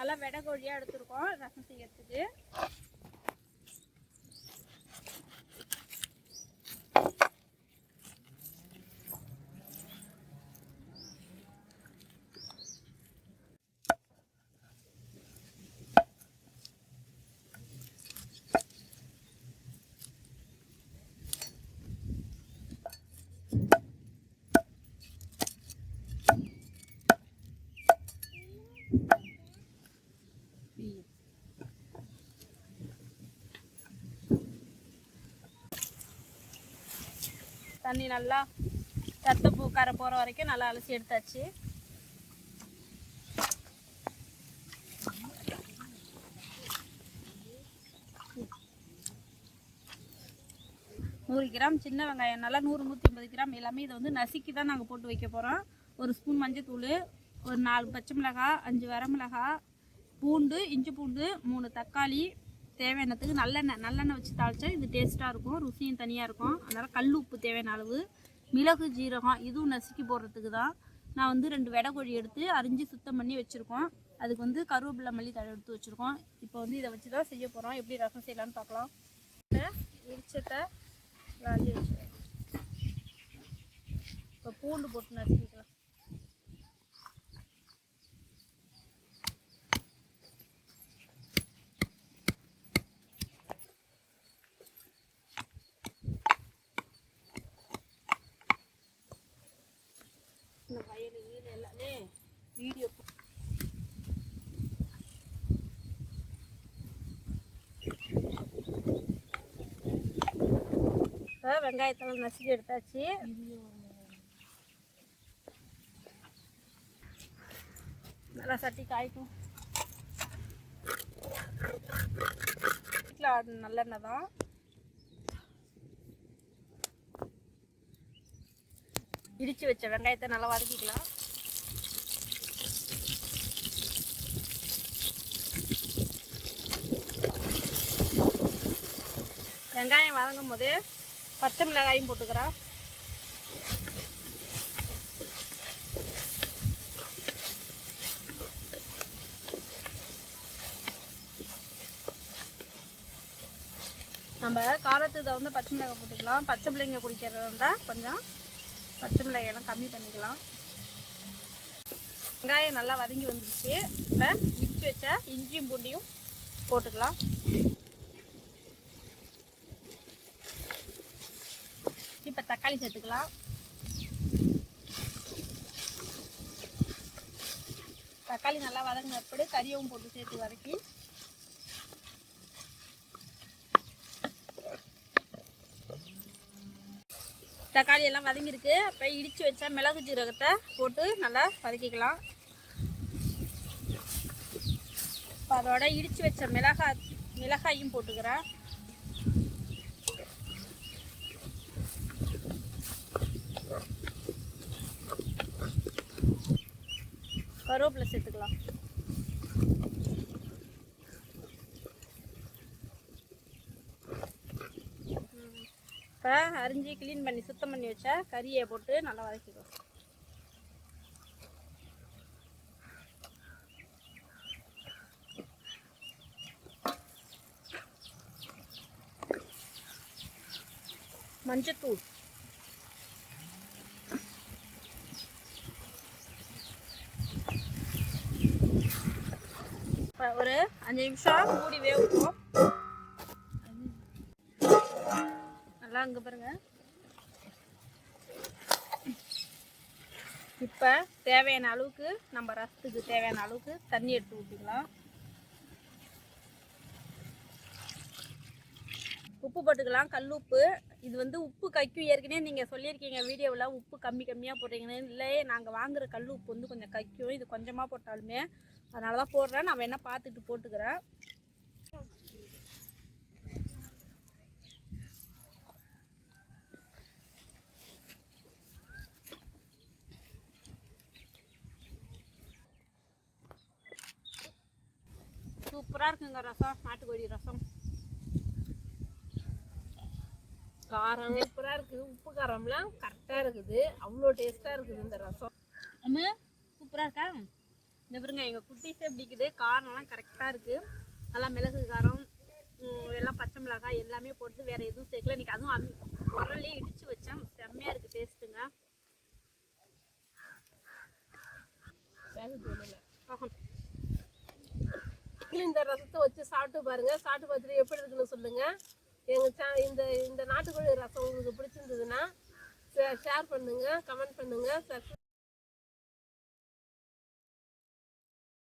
நல்லா வெடை கோழியாக எடுத்துருக்கோம் ரசம் செய்யறதுக்கு. தண்ணி நல்லா ரத்தப்பூ கரை போகிற வரைக்கும் நல்லா அலசி எடுத்தாச்சு. கிராம் சின்ன வெங்காயம் நல்லா 100-150 கிராம் எல்லாமே இதை வந்து நசுக்கி தான் நாங்கள் போட்டு வைக்க போகிறோம். 1 ஸ்பூன் மஞ்சத்தூள், ஒரு 4 பச்சை மிளகாய், 5 வரமிளகாய், பூண்டு, இஞ்சி பூண்டு, 3 தக்காளி, தேவையானதுக்கு நல்லெண்ணெய் வச்சு தாளித்தா இது டேஸ்ட்டாக இருக்கும், ருசியும் தனியாக இருக்கும். அதனால் கல் உப்பு தேவையான அளவு, மிளகு ஜீரகம் இதுவும் நசுக்கி போடுறதுக்கு தான். நான் வந்து 2 வெடை கோழி எடுத்து அரிஞ்சு சுத்தம் பண்ணி வச்சுருக்கோம். அதுக்கு வந்து கருவேப்பிலை மல்லி தழை எடுத்து வச்சுருக்கோம். இப்போ வந்து இதை வச்சு தான் செய்ய போகிறோம். எப்படி ரசம் செய்யலான்னு பார்க்கலாம். இடிச்சத்தை அள்ளி வச்சுருக்கேன். இப்போ பூண்டு போட்டு நசுக்கிக்கலாம். இந்த வயல் வீடு எல்லாமே வீடியோ வெங்காயத்தெல்லாம் நசுக்கி எடுத்தாச்சு. நல்லா சட்டி காய்க்கும். வீட்டில் நல்லெண்ணெய் தான். இடித்து வச்ச வெங்காயத்தை நல்லா வதக்கிக்கலாம். வெங்காயம் வதங்கும் போது பச்சை மிளகாயும் போட்டுக்கிறோம். நம்ம காரத்துக்கு வந்து பச்சை மிளகாய் போட்டுக்கலாம். பச்சை பிள்ளைங்க குடிக்கிறதா இருந்தால் கொஞ்சம் பச்சை மிளகாயெல்லாம் கம்மி பண்ணிக்கலாம். வெங்காயம் நல்லா வதங்கி வந்துடுச்சு. இப்போ இடிச்சு வச்ச இஞ்சியும் பூண்டியும் போட்டுக்கலாம். இப்போ தக்காளி சேர்த்துக்கலாம். தக்காளி நல்லா வதங்கின பிறகு கறியவும் போட்டு சேர்த்து வதக்கி தக்காளி எல்லாம் வதங்கிருக்கு. இப்போ இடித்து வச்சா மிளகு ஜீரகத்தை போட்டு நல்லா வதக்கிக்கலாம். இப்போ அதோட இடித்து வச்ச மிளகாயும் போட்டுக்கிறேன். கருவேப்பிலை சேர்த்துக்கலாம். இப்போ அரிஞ்சு க்ளீன் பண்ணி சுத்தம் பண்ணி வச்சா கறியை போட்டு நல்லா வதக்கிக்கலாம். மஞ்சத்தூள், ஒரு 5 நிமிஷம் மூடி வேகும். நல்லா அங்கே பாருங்க. இப்போ தேவையான அளவுக்கு நம்ம ரசத்துக்கு தேவையான அளவுக்கு தண்ணி எடுத்து ஊற்றிக்கலாம். உப்பு போட்டுக்கலாம், கல் உப்பு. இது வந்து உப்பு கைக்கும். ஏற்கனவே நீங்கள் சொல்லியிருக்கீங்க வீடியோவில் உப்பு கம்மியாக போடுறீங்கன்னு. இல்லை, நாங்கள் வாங்குகிற கல் உப்பு வந்து கொஞ்சம் கைக்கும். இது கொஞ்சமாக போட்டாலுமே அதனால தான் போடுறேன். நான் வேணால் பார்த்துட்டு போட்டுக்கிறேன். சூப்பராக இருக்குங்க ரசம், நாட்டுக்கோழி ரசம். காரம் சூப்பராக இருக்குது. உப்பு காரம்லாம் கரெக்டாக இருக்குது. அவ்வளோ டேஸ்ட்டாக இருக்குது இந்த ரசம். சூப்பராக இருக்கா? இந்த பாருங்க எங்கள் குட்டிஸே பிடிக்குது. காரம்லாம் கரெக்டாக இருக்குது. நல்லா மிளகு காரம் எல்லாம் பச்சை மிளகாய் எல்லாமே போட்டு வேறு எதுவும் சேர்க்கல. இன்றைக்கி அதுவும் உரல்லே இடித்து வச்சேன். செம்மையாக இருக்குது டேஸ்ட்டுங்க. இந்த ரசத்தை வச்சு சாப்பிட்டு பாருங்க. சாப்பிட்டு பார்த்துட்டு எப்படி இருக்குன்னு சொல்லுங்க. இந்த நாட்டுக்கோழி ரசம் உங்களுக்கு பிடிச்சிருந்ததுன்னா ஷேர் பண்ணுங்க, கமெண்ட் பண்ணுங்க.